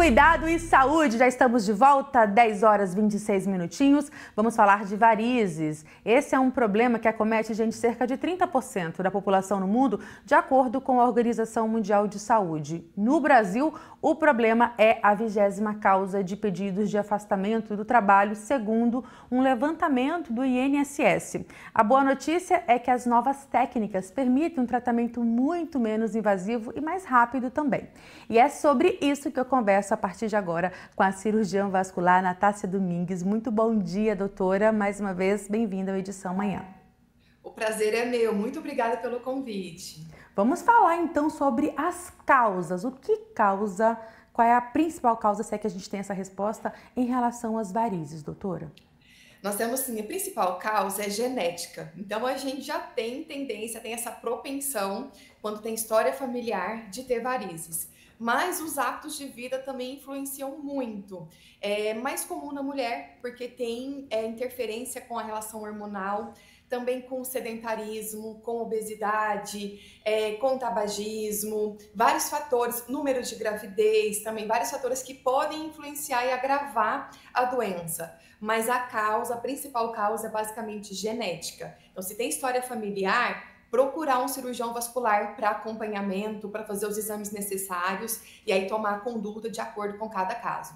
Cuidado e saúde, já estamos de volta, 10 horas 26 minutinhos. Vamos falar de varizes. Esse é um problema que acomete, gente, cerca de 30% da população no mundo, de acordo com a Organização Mundial de Saúde. No Brasil, o problema é a 20ª causa de pedidos de afastamento do trabalho, segundo um levantamento do INSS. A boa notícia é que as novas técnicas permitem um tratamento muito menos invasivo e mais rápido também. E é sobre isso que eu converso a partir de agora com a cirurgiã vascular Natácia Domingues. Muito bom dia, doutora. Mais uma vez, bem-vinda à edição Manhã. O prazer é meu. Muito obrigada pelo convite. Vamos falar então sobre as causas. O que causa, qual é a principal causa, se é que a gente tem essa resposta, em relação às varizes, doutora? Nós temos sim, a principal causa é genética. Então a gente já tem tendência, tem essa propensão, quando tem história familiar, de ter varizes. Mas os hábitos de vida também influenciam muito. É mais comum na mulher, porque tem interferência com a relação hormonal, também com sedentarismo, com obesidade, com tabagismo, vários fatores, número de gravidez, também vários fatores que podem influenciar e agravar a doença. Mas a principal causa é basicamente genética. Então, se tem história familiar, procurar um cirurgião vascular para acompanhamento, para fazer os exames necessários e aí tomar a conduta de acordo com cada caso.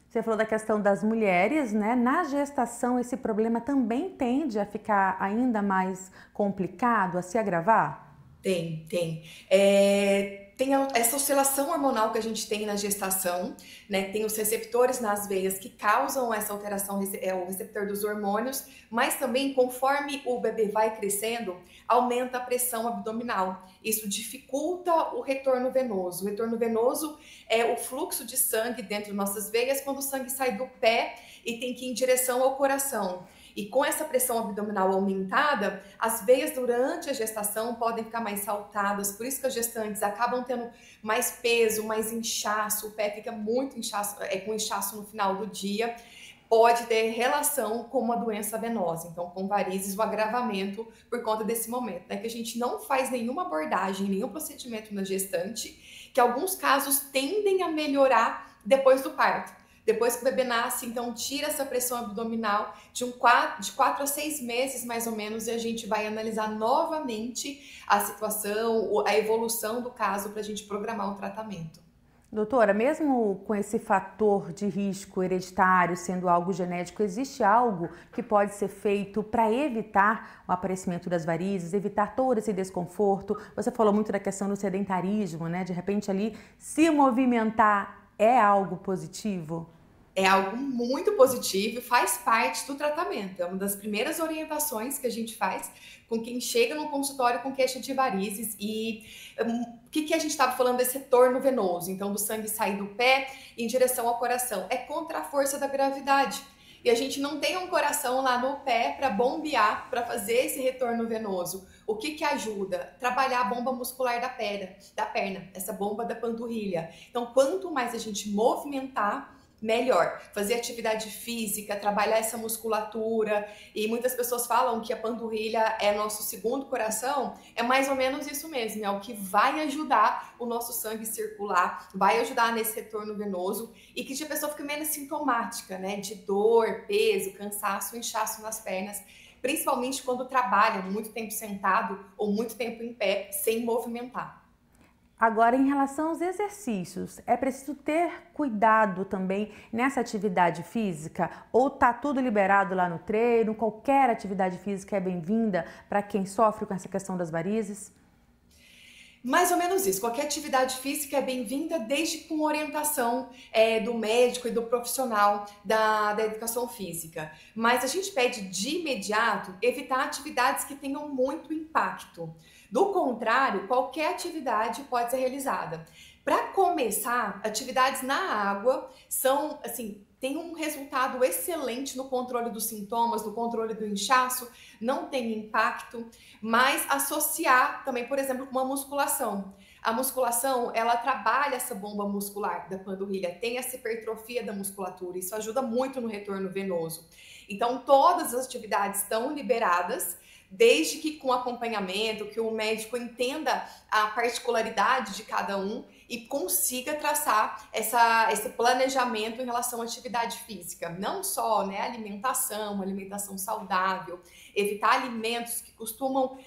Você falou da questão das mulheres, né? Na gestação, esse problema também tende a ficar ainda mais complicado, a se agravar? Tem. Tem essa oscilação hormonal que a gente tem na gestação, né? Tem os receptores nas veias que causam essa alteração, o receptor dos hormônios, mas também, conforme o bebê vai crescendo, aumenta a pressão abdominal. Isso dificulta o retorno venoso. O retorno venoso é o fluxo de sangue dentro das nossas veias quando o sangue sai do pé e tem que ir em direção ao coração. E com essa pressão abdominal aumentada, as veias durante a gestação podem ficar mais saltadas, por isso que as gestantes acabam tendo mais peso, mais inchaço, o pé fica muito inchaço, com inchaço no final do dia. Pode ter relação com uma doença venosa, então com varizes, o agravamento por conta desse momento, né? Que a gente não faz nenhuma abordagem, nenhum procedimento na gestante, que alguns casos tendem a melhorar depois do parto. Depois que o bebê nasce, então tira essa pressão abdominal de 4 a 6 meses mais ou menos e a gente vai analisar novamente a situação, a evolução do caso para a gente programar o tratamento. Doutora, mesmo com esse fator de risco hereditário sendo algo genético, existe algo que pode ser feito para evitar o aparecimento das varizes, evitar todo esse desconforto? Você falou muito da questão do sedentarismo, né? De repente ali se movimentar é algo positivo? É algo muito positivo e faz parte do tratamento. É uma das primeiras orientações que a gente faz com quem chega no consultório com queixa de varizes. E o que a gente estava falando desse retorno venoso? Então, do sangue sair do pé em direção ao coração. É contra a força da gravidade. E a gente não tem um coração lá no pé para bombear, para fazer esse retorno venoso. O que ajuda? Trabalhar a bomba muscular da perna, essa bomba da panturrilha. Então, quanto mais a gente movimentar, melhor. Fazer atividade física, trabalhar essa musculatura, e muitas pessoas falam que a panturrilha é nosso segundo coração, é mais ou menos isso mesmo, é o que vai ajudar o nosso sangue circular, vai ajudar nesse retorno venoso e que a pessoa fique menos sintomática, né, de dor, peso, cansaço, inchaço nas pernas, principalmente quando trabalha muito tempo sentado ou muito tempo em pé, sem movimentar. Agora, em relação aos exercícios, é preciso ter cuidado também nessa atividade física? Ou tá tudo liberado lá no treino? Qualquer atividade física é bem-vinda para quem sofre com essa questão das varizes? Mais ou menos isso. Qualquer atividade física é bem-vinda, desde com orientação do médico e do profissional da educação física. Mas a gente pede de imediato evitar atividades que tenham muito impacto. Do contrário, qualquer atividade pode ser realizada. Para começar, atividades na água são, assim, tem um resultado excelente no controle dos sintomas, no controle do inchaço, não tem impacto, mas associar também, por exemplo, com uma musculação. A musculação, ela trabalha essa bomba muscular da panturrilha, tem essa hipertrofia da musculatura, isso ajuda muito no retorno venoso. Então, todas as atividades estão liberadas, desde que com acompanhamento, que o médico entenda a particularidade de cada um e consiga traçar esse planejamento em relação à atividade física. Não só, né, alimentação saudável, evitar alimentos que costumam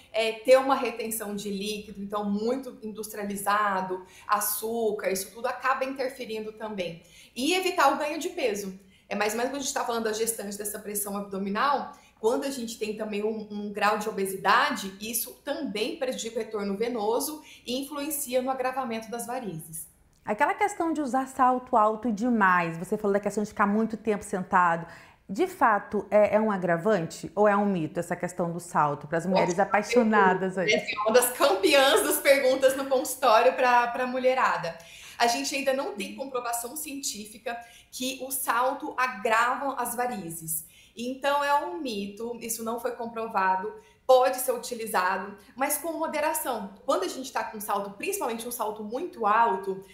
ter uma retenção de líquido, então muito industrializado, açúcar, isso tudo acaba interferindo também. E evitar o ganho de peso. É mais ou menos quando a gente está falando da gestante dessa pressão abdominal, quando a gente tem também um grau de obesidade, isso também prejudica o retorno venoso e influencia no agravamento das varizes. Aquela questão de usar salto alto demais, você falou da questão de ficar muito tempo sentado, de fato é um agravante ou é um mito essa questão do salto para as mulheres apaixonadas aí? É uma das campeãs das perguntas no consultório para a mulherada. A gente ainda não tem comprovação científica que o salto agrava as varizes. Então é um mito, isso não foi comprovado, pode ser utilizado, mas com moderação. Quando a gente está com salto, principalmente um salto muito alto,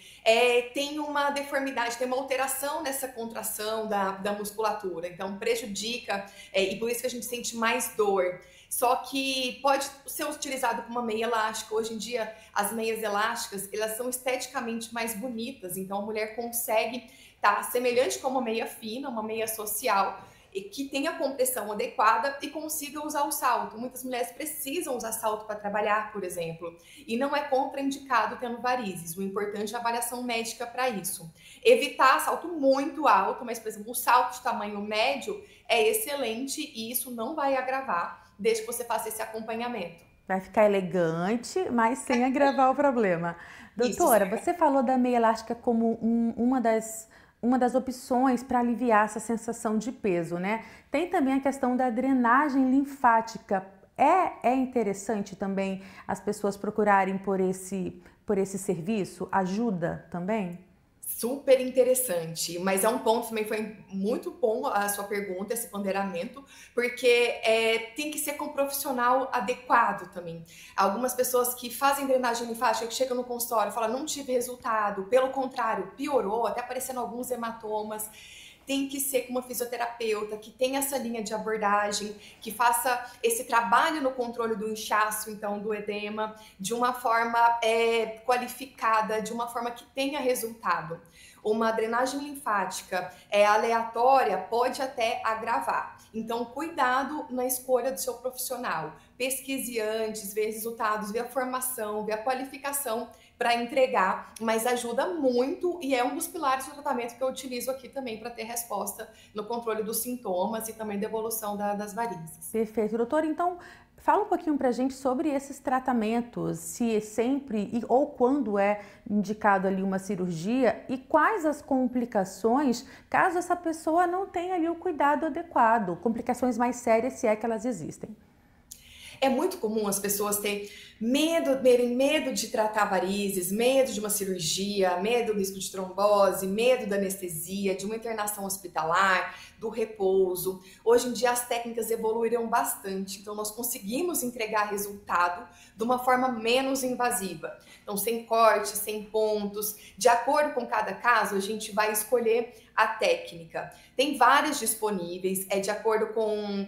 tem uma deformidade, tem uma alteração nessa contração da musculatura, então prejudica, e por isso que a gente sente mais dor. Só que pode ser utilizado com uma meia elástica. Hoje em dia, as meias elásticas, elas são esteticamente mais bonitas, então a mulher consegue estar semelhante com uma meia fina, uma meia social, e que tenha compressão adequada e consiga usar o salto. Muitas mulheres precisam usar salto para trabalhar, por exemplo, e não é contraindicado tendo varizes. O importante é a avaliação médica para isso. Evitar salto muito alto, mas, por exemplo, o salto de tamanho médio é excelente e isso não vai agravar, desde que você faça esse acompanhamento. Vai ficar elegante, mas sem agravar o problema. Doutora, você falou da meia elástica como uma das opções para aliviar essa sensação de peso, né? Tem também a questão da drenagem linfática. É interessante também as pessoas procurarem por esse serviço? Ajuda também? Super interessante, mas é um ponto também, foi muito bom a sua pergunta, esse ponderamento, porque tem que ser com um profissional adequado também. Algumas pessoas que fazem drenagem linfática, que chegam no consultório e falam, não tive resultado, pelo contrário, piorou, até aparecendo alguns hematomas. Tem que ser com uma fisioterapeuta que tenha essa linha de abordagem, que faça esse trabalho no controle do inchaço, então do edema, de uma forma qualificada, de uma forma que tenha resultado. Uma drenagem linfática aleatória pode até agravar. Então, cuidado na escolha do seu profissional. Pesquise antes, vê resultados, vê a formação, vê a qualificação para entregar, mas ajuda muito e é um dos pilares do tratamento que eu utilizo aqui também para ter resposta no controle dos sintomas e também da evolução das varizes. Perfeito, doutor. Então, fala um pouquinho para a gente sobre esses tratamentos, se é sempre ou quando é indicado ali uma cirurgia e quais as complicações caso essa pessoa não tenha ali o cuidado adequado, complicações mais sérias se é que elas existem. É muito comum as pessoas terem medo de tratar varizes, medo de uma cirurgia, medo do risco de trombose, medo da anestesia, de uma internação hospitalar, do repouso. Hoje em dia as técnicas evoluíram bastante, então nós conseguimos entregar resultado de uma forma menos invasiva. Então, sem cortes, sem pontos, de acordo com cada caso, a gente vai escolher a técnica. Tem várias disponíveis, de acordo com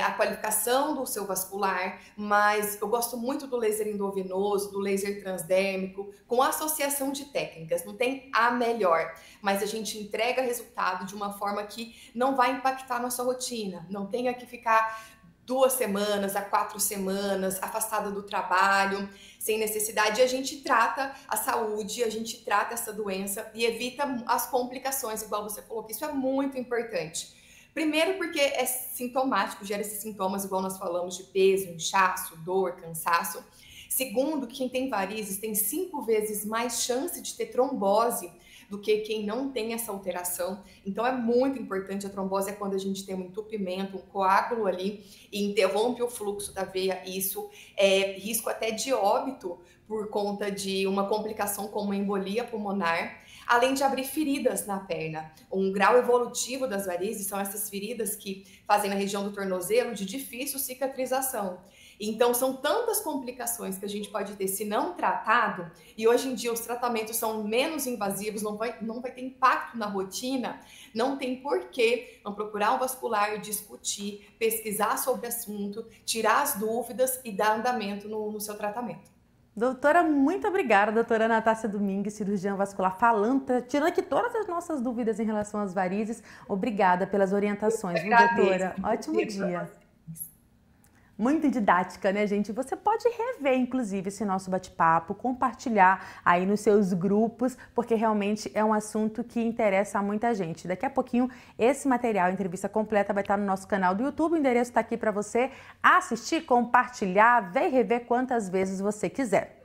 a qualificação do seu vascular, mas eu gosto muito do laser endovenoso, do laser transdérmico, com associação de técnicas. Não tem a melhor, mas a gente entrega resultado de uma forma que não vai impactar a nossa rotina. Não tenha que ficar 2 semanas a 4 semanas afastada do trabalho, sem necessidade. E a gente trata a saúde, a gente trata essa doença e evita as complicações, igual você falou, que isso é muito importante. Primeiro porque é sintomático, gera esses sintomas, igual nós falamos, de peso, inchaço, dor, cansaço. Segundo, quem tem varizes tem 5 vezes mais chance de ter trombose do que quem não tem essa alteração. Então é muito importante. A trombose é quando a gente tem um entupimento, um coágulo ali e interrompe o fluxo da veia. Isso é risco até de óbito por conta de uma complicação como uma embolia pulmonar, além de abrir feridas na perna. Um grau evolutivo das varizes são essas feridas que fazem na região do tornozelo de difícil cicatrização. Então, são tantas complicações que a gente pode ter se não tratado, e hoje em dia os tratamentos são menos invasivos, não vai ter impacto na rotina, não tem porquê não procurar um vascular, discutir, pesquisar sobre o assunto, tirar as dúvidas e dar andamento no seu tratamento. Doutora, muito obrigada, doutora Natácia Domingues, cirurgiã vascular, tirando aqui todas as nossas dúvidas em relação às varizes. Obrigada pelas orientações, viu, doutora? Ótimo dia. Muito didática, né, gente? Você pode rever, inclusive, esse nosso bate-papo, compartilhar aí nos seus grupos, porque realmente é um assunto que interessa a muita gente. Daqui a pouquinho, esse material, a entrevista completa, vai estar no nosso canal do YouTube. O endereço está aqui para você assistir, compartilhar, ver e rever quantas vezes você quiser.